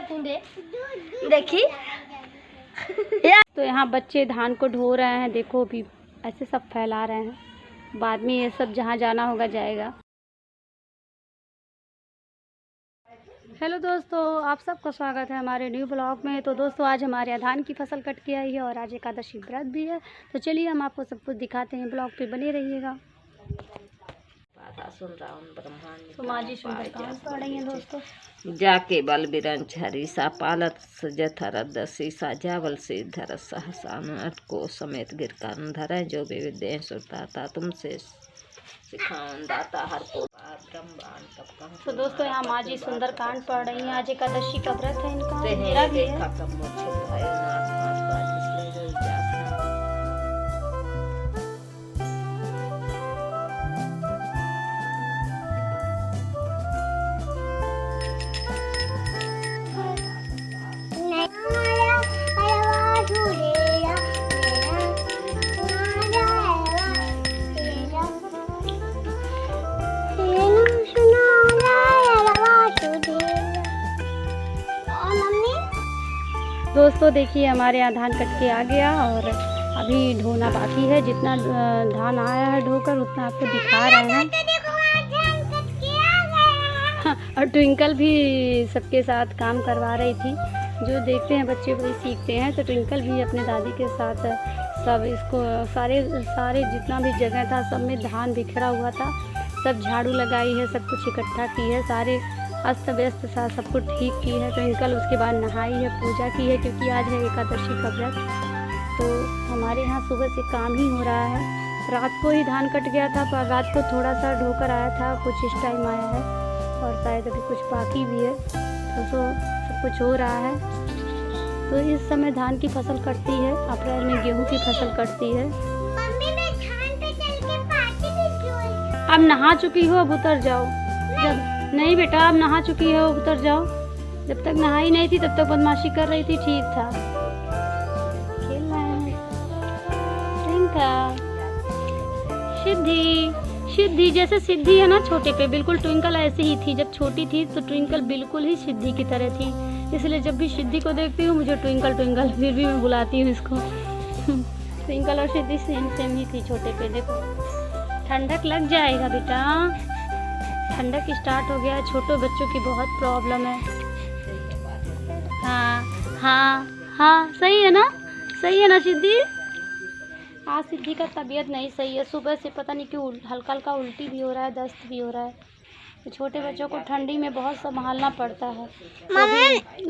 बूंदे देखी। तो यहाँ बच्चे धान को ढो रहे हैं, देखो अभी ऐसे सब फैला रहे हैं, बाद में ये सब जहाँ जाना होगा जाएगा। हेलो दोस्तों, आप सबका स्वागत है हमारे न्यू ब्लॉग में। तो दोस्तों आज हमारे यहाँ धान की फसल कट के आई है और आज एकादशी व्रत भी है, तो चलिए हम आपको सब कुछ दिखाते हैं, ब्लॉग पे बने रहिएगा। तो माँ जी सुंदरकांड पढ़ रही हैं दोस्तों। जाके बल बिरंच हरीसा पालत जथर दसीसा जावल से धर सहसान को समेत गिरकान धर जो भी विद्या सुरता तुमसे सिखाऊं दाता हर को तो दोस्तों यहाँ माँ जी सुंदरकांड पढ़ रही हैं, आज एकादशी का व्रत है इनका, मेरा भी है। दोस्तों देखिए हमारे यहाँ धान कट के आ गया और अभी ढोना बाकी है। जितना धान आया है ढोकर उतना आपको दिखा रहे हैं। और ट्विंकल भी सबके साथ काम करवा रही थी। जो देखते हैं बच्चे वही सीखते हैं, तो ट्विंकल भी अपने दादी के साथ सब इसको सारे जितना भी जगह था सब में धान बिखरा हुआ था, सब झाड़ू लगाई है, सब कुछ इकट्ठा की है, सारे अस्त व्यस्त सा सब कुछ ठीक की है। ट्विंकल उसके बाद नहाई है, पूजा की है, क्योंकि आज है एकादशी का व्रत। तो हमारे यहाँ सुबह से काम ही हो रहा है। रात को ही धान कट गया था, पर रात को थोड़ा सा ढोकर आया था, कुछ इस टाइम आया है और शायद अभी कुछ बाकी भी है। तो सब कुछ हो रहा है। तो इस समय धान की फसल कटती है, अप्रैल में गेहूँ की फसल कटती है। अब नहा चुकी हो, अब उतर जाओ। जब नहीं बेटा, अब नहा चुकी हो, उतर जाओ। जब तक नहाई नहीं थी तब तक बदमाशी कर रही थी, ठीक था। खेल रहे हैं। सिद्धि जैसे सिद्धि है ना छोटे पे, बिल्कुल ट्विंकल ऐसे ही थी। जब छोटी थी तो ट्विंकल बिल्कुल ही सिद्धि की तरह थी, इसलिए जब भी सिद्धि को देखती हूँ मुझे ट्विंकल फिर भी मैं बुलाती हूँ इसको। ट्विंकल और सिद्धि सेम ही थी छोटे पे। देखो ठंडक लग जाएगा बेटा, ठंडक स्टार्ट हो गया है। छोटे बच्चों की बहुत प्रॉब्लम है। हाँ सही है ना, सही है ना सिद्धि। आज सिद्धि का तबीयत नहीं सही है, सुबह से पता नहीं क्यों हल्का हल्का उल्टी भी हो रहा है, दस्त भी हो रहा है। तो छोटे बच्चों को ठंडी में बहुत संभालना पड़ता है। तो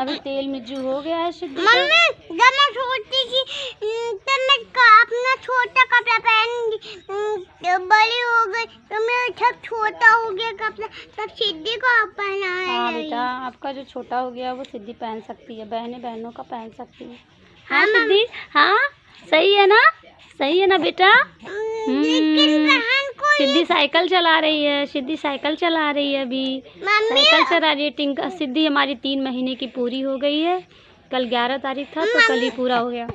अभी तेल मिज्जू हो गया है सिद्धि का। जब मैं छोटी थी तब मैं अपना छोटा कपड़ा पहन, बड़ी हो गई तो मेरा सब छोटा हो गया कपड़ा, तब सिद्धि को पहनाया। हाँ बेटा, आपका जो छोटा हो गया वो सिद्धि पहन सकती है, बहनों का पहन सकती है। हाँ सिद्धि, हाँ सही है ना, सही है ना बेटा। सिद्धि साइकिल चला रही है, सिद्धि साइकिल चला रही है, अभी साइकिल चला रही है। टिंका सिद्धि हमारी 3 महीने की पूरी हो गई है। कल 11 तारीख था तो कल ही पूरा हो गया।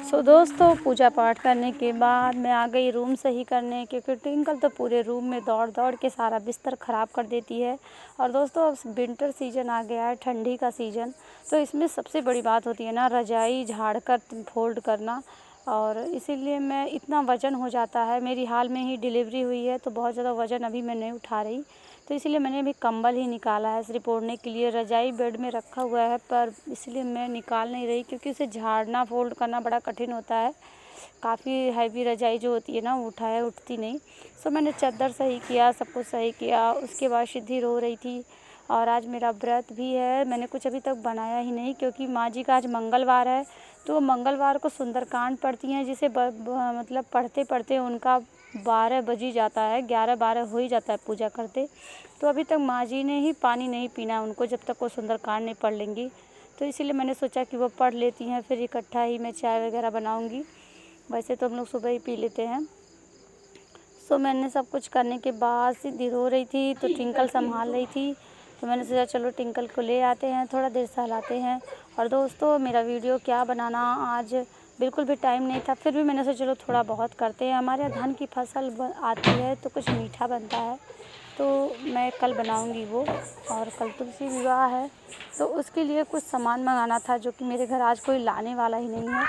सो दोस्तों पूजा पाठ करने के बाद मैं आ गई रूम सही करने, क्योंकि ट्विंकल तो पूरे रूम में दौड़ दौड़ के सारा बिस्तर ख़राब कर देती है। और दोस्तों अब विंटर सीजन आ गया है, ठंडी का सीजन, तो इसमें सबसे बड़ी बात होती है ना रजाई झाड़ कर फोल्ड करना। और इसीलिए मैं इतना वज़न हो जाता है, मेरी हाल में ही डिलीवरी हुई है तो बहुत ज़्यादा वज़न अभी मैं नहीं उठा रही, तो इसलिए मैंने अभी कंबल ही निकाला है सिर्फ ओढ़ने के लिए। रजाई बेड में रखा हुआ है पर इसलिए मैं निकाल नहीं रही, क्योंकि उसे झाड़ना फोल्ड करना बड़ा कठिन होता है। काफ़ी हैवी रजाई जो होती है ना वो उठती नहीं। सो मैंने चादर सही किया, सब कुछ सही किया। उसके बाद सिद्धि रो रही थी और आज मेरा व्रत भी है। मैंने कुछ अभी तक बनाया ही नहीं, क्योंकि माँ जी का आज मंगलवार है, तो मंगलवार को सुंदरकांड पढ़ती हैं, जिसे मतलब पढ़ते पढ़ते उनका 12 बज ही जाता है, 11-12 हो ही जाता है पूजा करते। तो अभी तक माँ जी ने ही पानी नहीं पीना उनको जब तक वो सुंदरकांड नहीं पढ़ लेंगी। तो इसीलिए मैंने सोचा कि वो पढ़ लेती हैं, फिर इकट्ठा ही मैं चाय वगैरह बनाऊंगी। वैसे तो हम लोग सुबह ही पी लेते हैं। सो मैंने सब कुछ करने के बाद सिद्धि रो रही थी तो ट्विंकल संभाल रही थी। तो मैंने सोचा चलो टिंकल को ले आते हैं, थोड़ा देर सहलाते हैं। और दोस्तों मेरा वीडियो क्या बनाना, आज बिल्कुल भी टाइम नहीं था, फिर भी मैंने सोचा चलो थोड़ा बहुत करते हैं। हमारे यहाँ धान की फसल आती है तो कुछ मीठा बनता है, तो मैं कल बनाऊंगी वो। और कल तुलसी विवाह है तो उसके लिए कुछ सामान मंगाना था, जो कि मेरे घर आज कोई लाने वाला ही नहीं है।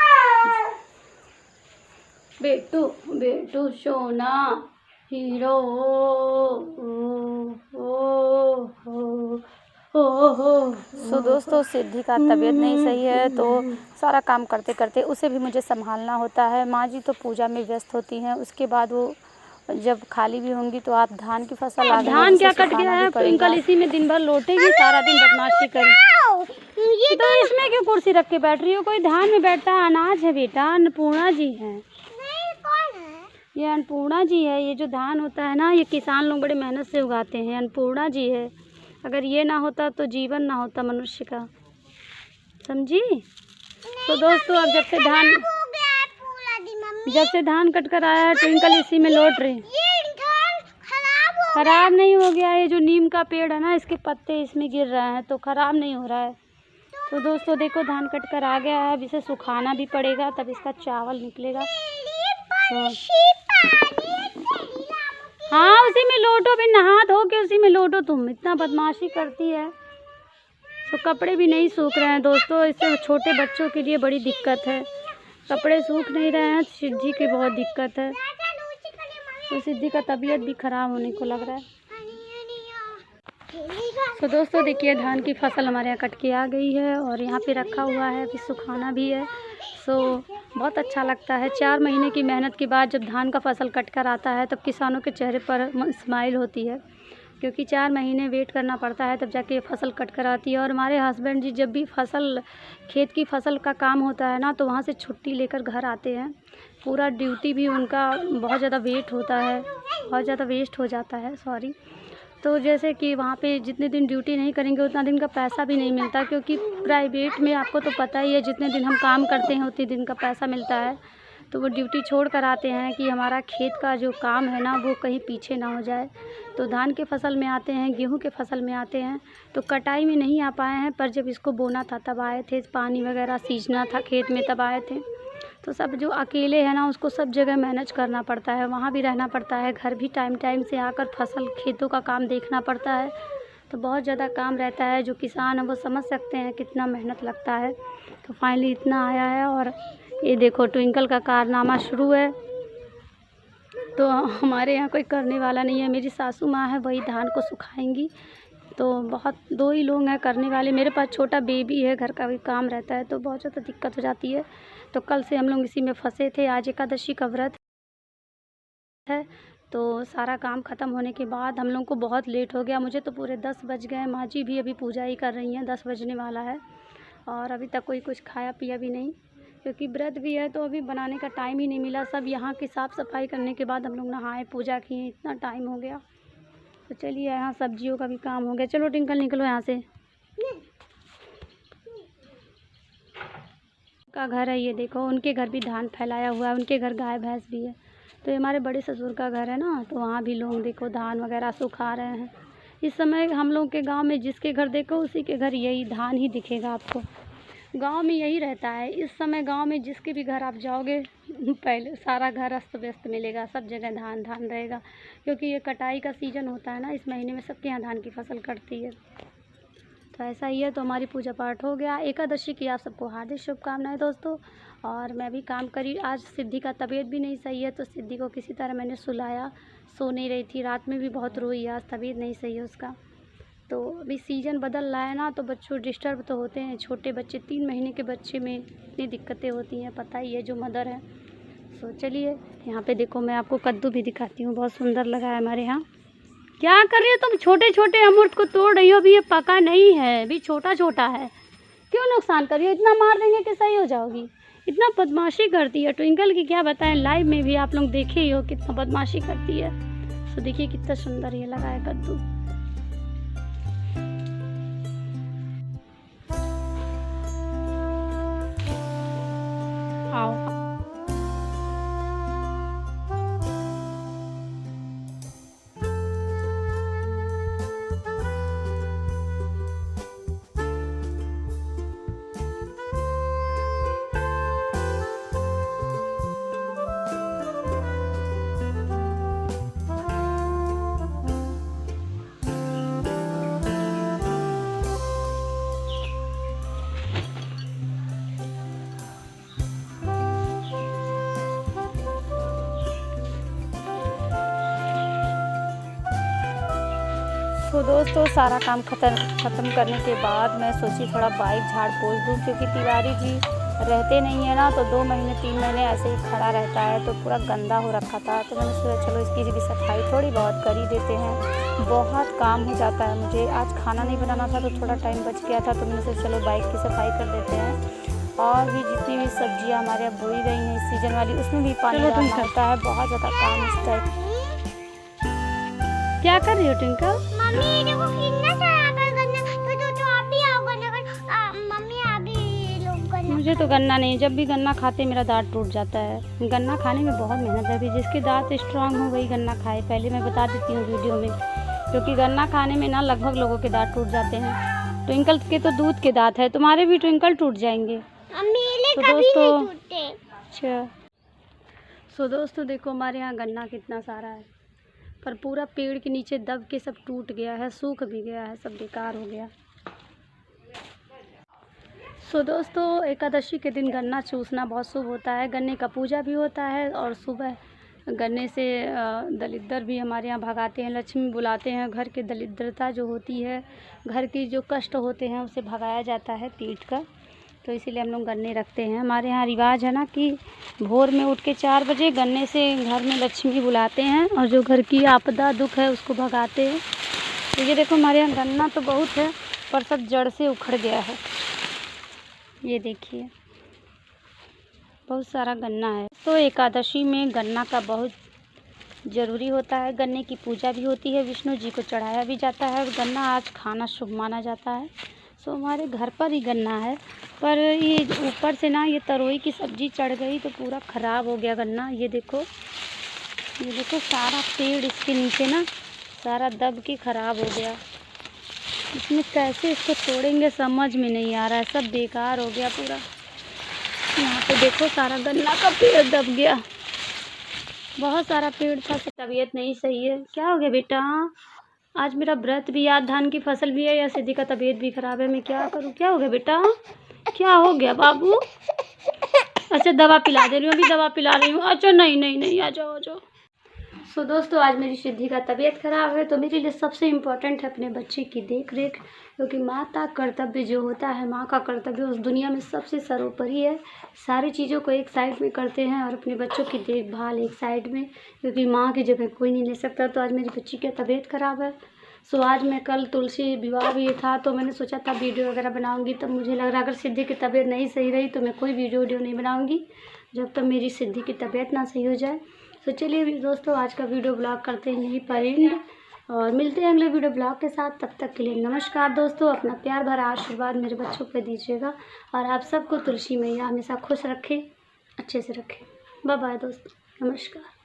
बेटू बेटू सोना हीरो हो। सो दोस्तों सिद्धि का तबीयत नहीं सही है, तो सारा काम करते करते उसे भी मुझे संभालना होता है। माँ जी तो पूजा में व्यस्त होती हैं, उसके बाद वो जब खाली भी होंगी तो आप धान की फसल आ गई, धान क्या कट गया है, ट्विंकल इसी में दिन भर लौटेगी, सारा दिन बदमाशी करेगी। तो इसमें क्यों कुर्सी रख के बैठ रही हो, कोई धान में बैठता है, अनाज है बेटा, अन्नपूर्णा जी है। ये अन्नपूर्णा जी है। ये जो धान होता है ना, ये किसान लोग बड़े मेहनत से उगाते हैं, अन्नपूर्णा जी है। अगर ये ना होता तो जीवन ना होता मनुष्य का, समझी। तो दोस्तों अब जब से धान कट कर आया है ट्विंकल इसी में लौट रही। खराब नहीं हो गया, ये जो नीम का पेड़ है ना, इसके पत्ते इसमें गिर रहे हैं तो खराब नहीं हो रहा है। तो दोस्तों देखो धान कट कर आ गया है, अब इसे सुखाना भी पड़ेगा, तब इसका चावल निकलेगा। हाँ उसी में लोटो, भी नहा धो के उसी में लोटो, तुम इतना बदमाशी करती है। तो कपड़े भी नहीं सूख रहे हैं दोस्तों, इससे छोटे बच्चों के लिए बड़ी दिक्कत है, कपड़े सूख नहीं रहे हैं। सिद्धि की बहुत दिक्कत है, तो सिद्धि का तबीयत भी ख़राब होने को लग रहा है। तो दोस्तों देखिए धान की फसल हमारे यहाँ कट के आ गई है और यहाँ पे रखा हुआ है, फिर सुखाना भी है। सो बहुत अच्छा लगता है, 4 महीने की मेहनत के बाद जब धान का फसल कट कर आता है तब किसानों के चेहरे पर स्माइल होती है, क्योंकि 4 महीने वेट करना पड़ता है तब जाके ये फसल कट कर आती है। और हमारे हस्बैंड जी जब भी खेत की फसल का काम होता है ना, तो वहाँ से छुट्टी लेकर घर आते हैं। पूरा ड्यूटी भी उनका बहुत ज़्यादा वेट होता है, बहुत ज़्यादा वेस्ट हो जाता है, सॉरी। तो जैसे कि वहाँ पे जितने दिन ड्यूटी नहीं करेंगे उतना दिन का पैसा भी नहीं मिलता, क्योंकि प्राइवेट में आपको तो पता ही है जितने दिन हम काम करते हैं उतने दिन का पैसा मिलता है। तो वो ड्यूटी छोड़ कर आते हैं कि हमारा खेत का जो काम है ना वो कहीं पीछे ना हो जाए। तो धान के फसल में आते हैं, गेहूं के फसल में आते हैं, तो कटाई में नहीं आ पाए हैं, पर जब इसको बोना था तब आए थे, पानी वगैरह सींचना था खेत में तब आए थे। तो सब जो अकेले है ना उसको सब जगह मैनेज करना पड़ता है, वहाँ भी रहना पड़ता है, घर भी टाइम टाइम से आकर फसल खेतों का काम देखना पड़ता है। तो बहुत ज़्यादा काम रहता है, जो किसान है वो समझ सकते हैं कितना मेहनत लगता है। तो फाइनली इतना आया है और ये देखो ट्विंकल का कारनामा शुरू है। तो हमारे यहाँ कोई करने वाला नहीं है, मेरी सासू माँ है वही धान को सुखाएंगी। तो बहुत 2 ही लोग हैं करने वाले, मेरे पास छोटा बेबी है, घर का भी काम रहता है तो बहुत ज़्यादा दिक्कत हो जाती है। तो कल से हम लोग इसी में फंसे थे, आज एकादशी का व्रत है, तो सारा काम ख़त्म होने के बाद हम लोग को बहुत लेट हो गया, मुझे तो पूरे 10 बज गए। माँ जी भी अभी पूजा ही कर रही हैं, 10 बजने वाला है और अभी तक कोई कुछ खाया पिया भी नहीं, क्योंकि व्रत भी है तो अभी बनाने का टाइम ही नहीं मिला। सब यहाँ की साफ़ सफाई करने के बाद हम लोग नहाए पूजा किए, इतना टाइम हो गया। तो चलिए यहाँ सब्जियों का भी काम हो गया। चलो टिंकल निकलो यहाँ से, का घर है ये देखो, उनके घर भी धान फैलाया हुआ है, उनके घर गाय भैंस भी है। तो ये हमारे बड़े ससुर का घर है ना, तो वहाँ भी लोग देखो धान वगैरह सुखा रहे हैं। इस समय हम लोग के गांव में जिसके घर देखो उसी के घर यही धान ही दिखेगा आपको, गांव में यही रहता है। इस समय गांव में जिसके भी घर आप जाओगे पहले सारा घर अस्त व्यस्त मिलेगा, सब जगह धान धान रहेगा, क्योंकि ये कटाई का सीज़न होता है ना, इस महीने में सबके यहाँ धान की फसल कटती है। तो ऐसा ही है। तो हमारी पूजा पाठ हो गया, एकादशी की आप सबको हार्दिक शुभकामनाएं दोस्तों। और मैं भी काम करी, आज सिद्धि का तबीयत भी नहीं सही है, तो सिद्धि को किसी तरह मैंने सुलाया, सो नहीं रही थी, रात में भी बहुत रोई, आज तबीयत नहीं सही है उसका। तो अभी सीज़न बदल रहा है ना, तो बच्चों डिस्टर्ब तो होते हैं, छोटे बच्चे 3 महीने के बच्चे में इतनी दिक्कतें होती हैं, पता ही है जो मदर है। सो चलिए यहाँ पे देखो मैं आपको कद्दू भी दिखाती हूँ, बहुत सुंदर लगा है हमारे यहाँ। क्या कर रही हो तुम, छोटे छोटे अमरूद को तोड़ रही हो, अभी ये पका नहीं है, अभी छोटा छोटा है, क्यों नुकसान कर रही हो, इतना मार देंगे कि सही हो जाओगी। इतना बदमाशी करती है ट्विंकल की, क्या बताएं, लाइव में भी आप लोग देखे ही हो कितना बदमाशी करती है। तो देखिए कितना सुंदर ये लगा है कद्दू। आओ तो दोस्तों सारा काम ख़त्म करने के बाद मैं सोची थोड़ा बाइक झाड़ पोंछ दूँ, क्योंकि तिवारी जी रहते नहीं है ना, तो 2 महीने 3 महीने ऐसे ही खड़ा रहता है, तो पूरा गंदा हो रखा था। तो मैंने सोचा चलो इसकी भी सफाई थोड़ी बहुत कर ही देते हैं, बहुत काम हो जाता है मुझे। आज खाना नहीं बनाना था तो थोड़ा टाइम बच गया था, तो मैंने सोचा चलो बाइक की सफाई कर देते हैं। और भी जितनी भी सब्जियां हमारे यहाँ बोई गई हैं इस सीज़न वाली, उसमें भी पानी डालना होता है। बहुत ज़्यादा काम इस टाइप। क्या कर रही हो ट्विंकल? मम्मी देखो कितना सारा गन्ना, तो आप भी आओ गन्ना कर। मम्मी आप भी लोग गन्ना। मुझे तो गन्ना नहीं, जब भी गन्ना खाते मेरा दांत टूट जाता है। गन्ना खाने में बहुत मेहनत लगती है, जिसके दांत स्ट्रांग हो वही गन्ना खाए। पहले मैं बता देती हूँ वीडियो में, क्योंकि गन्ना खाने में ना लगभग लोगों के दांत टूट जाते हैं। ट्विंकल के तो दूध के दांत है, तुम्हारे भी ट्विंकल टूट जाएंगे। मेरे तो कभी नहीं टूटते। अच्छा, सो दोस्तों देखो हमारे यहाँ गन्ना कितना सारा है, पर पूरा पेड़ के नीचे दब के सब टूट गया है, सूख भी गया है, सब बेकार हो गया। सो दोस्तों एकादशी के दिन गन्ना चूसना बहुत शुभ होता है। गन्ने का पूजा भी होता है, और सुबह गन्ने से दरिद्र भी हमारे यहाँ भगाते हैं, लक्ष्मी बुलाते हैं। घर की दरिद्रता जो होती है, घर की जो कष्ट होते हैं, उसे भगाया जाता है पीट कर। तो इसीलिए हम लोग गन्ने रखते हैं। हमारे यहाँ रिवाज है ना कि भोर में उठ के 4 बजे गन्ने से घर में लक्ष्मी बुलाते हैं, और जो घर की आपदा दुख है उसको भगाते हैं। तो ये देखो हमारे यहाँ गन्ना तो बहुत है, पर सब जड़ से उखड़ गया है। ये देखिए बहुत सारा गन्ना है। तो एकादशी में गन्ना का बहुत ज़रूरी होता है। गन्ने की पूजा भी होती है, विष्णु जी को चढ़ाया भी जाता है, और गन्ना आज खाना शुभ माना जाता है। सो हमारे घर पर ही गन्ना है, पर ये ऊपर से ना ये तरोई की सब्ज़ी चढ़ गई तो पूरा ख़राब हो गया गन्ना। ये देखो सारा पेड़ इसके नीचे ना सारा दब के ख़राब हो गया। इसमें कैसे इसको तोड़ेंगे समझ में नहीं आ रहा है, सब बेकार हो गया पूरा। यहाँ पे देखो सारा गन्ना का पेड़ दब गया, बहुत सारा पेड़ था। तबीयत नहीं सही है। क्या हो गया बेटा? आज मेरा व्रत भी याद, धान की फसल भी है, या सिद्धि का तबीयत भी ख़राब है, मैं क्या करूँ? क्या हो गया बेटा? क्या हो गया बाबू? अच्छा दवा पिला दे रही हूँ, अभी दवा पिला रही हूँ। अच्छा नहीं, आ जाओ। सो दोस्तों आज मेरी सिद्धि का तबीयत ख़राब है, तो मेरे लिए सबसे इम्पोर्टेंट है अपने बच्चे की देख रेख, क्योंकि माता कर्तव्य जो होता है, माँ का कर्तव्य उस दुनिया में सबसे सर्वोपरि है। सारी चीज़ों को एक साइड में करते हैं और अपने बच्चों की देखभाल एक साइड में, क्योंकि माँ की जगह कोई नहीं ले सकता। तो आज मेरी बच्ची की तबीयत ख़राब है। सो आज मैं कल तुलसी विवाह भी था, तो मैंने सोचा था वीडियो वगैरह बनाऊँगी, तब मुझे लग रहा अगर सिद्धि की तबीयत नहीं सही रही तो मैं कोई वीडियो नहीं बनाऊँगी जब तक मेरी सिद्धि की तबीयत ना सही हो जाए। तो चलिए दोस्तों आज का वीडियो ब्लॉग करते हैं यहीं पर एंड, और मिलते हैं अगले वीडियो ब्लॉग के साथ। तब तक के लिए नमस्कार दोस्तों। अपना प्यार भरा आशीर्वाद मेरे बच्चों पर दीजिएगा, और आप सबको तुलसी मैया हमेशा खुश रखें, अच्छे से रखें। बाय बाय दोस्तों, नमस्कार।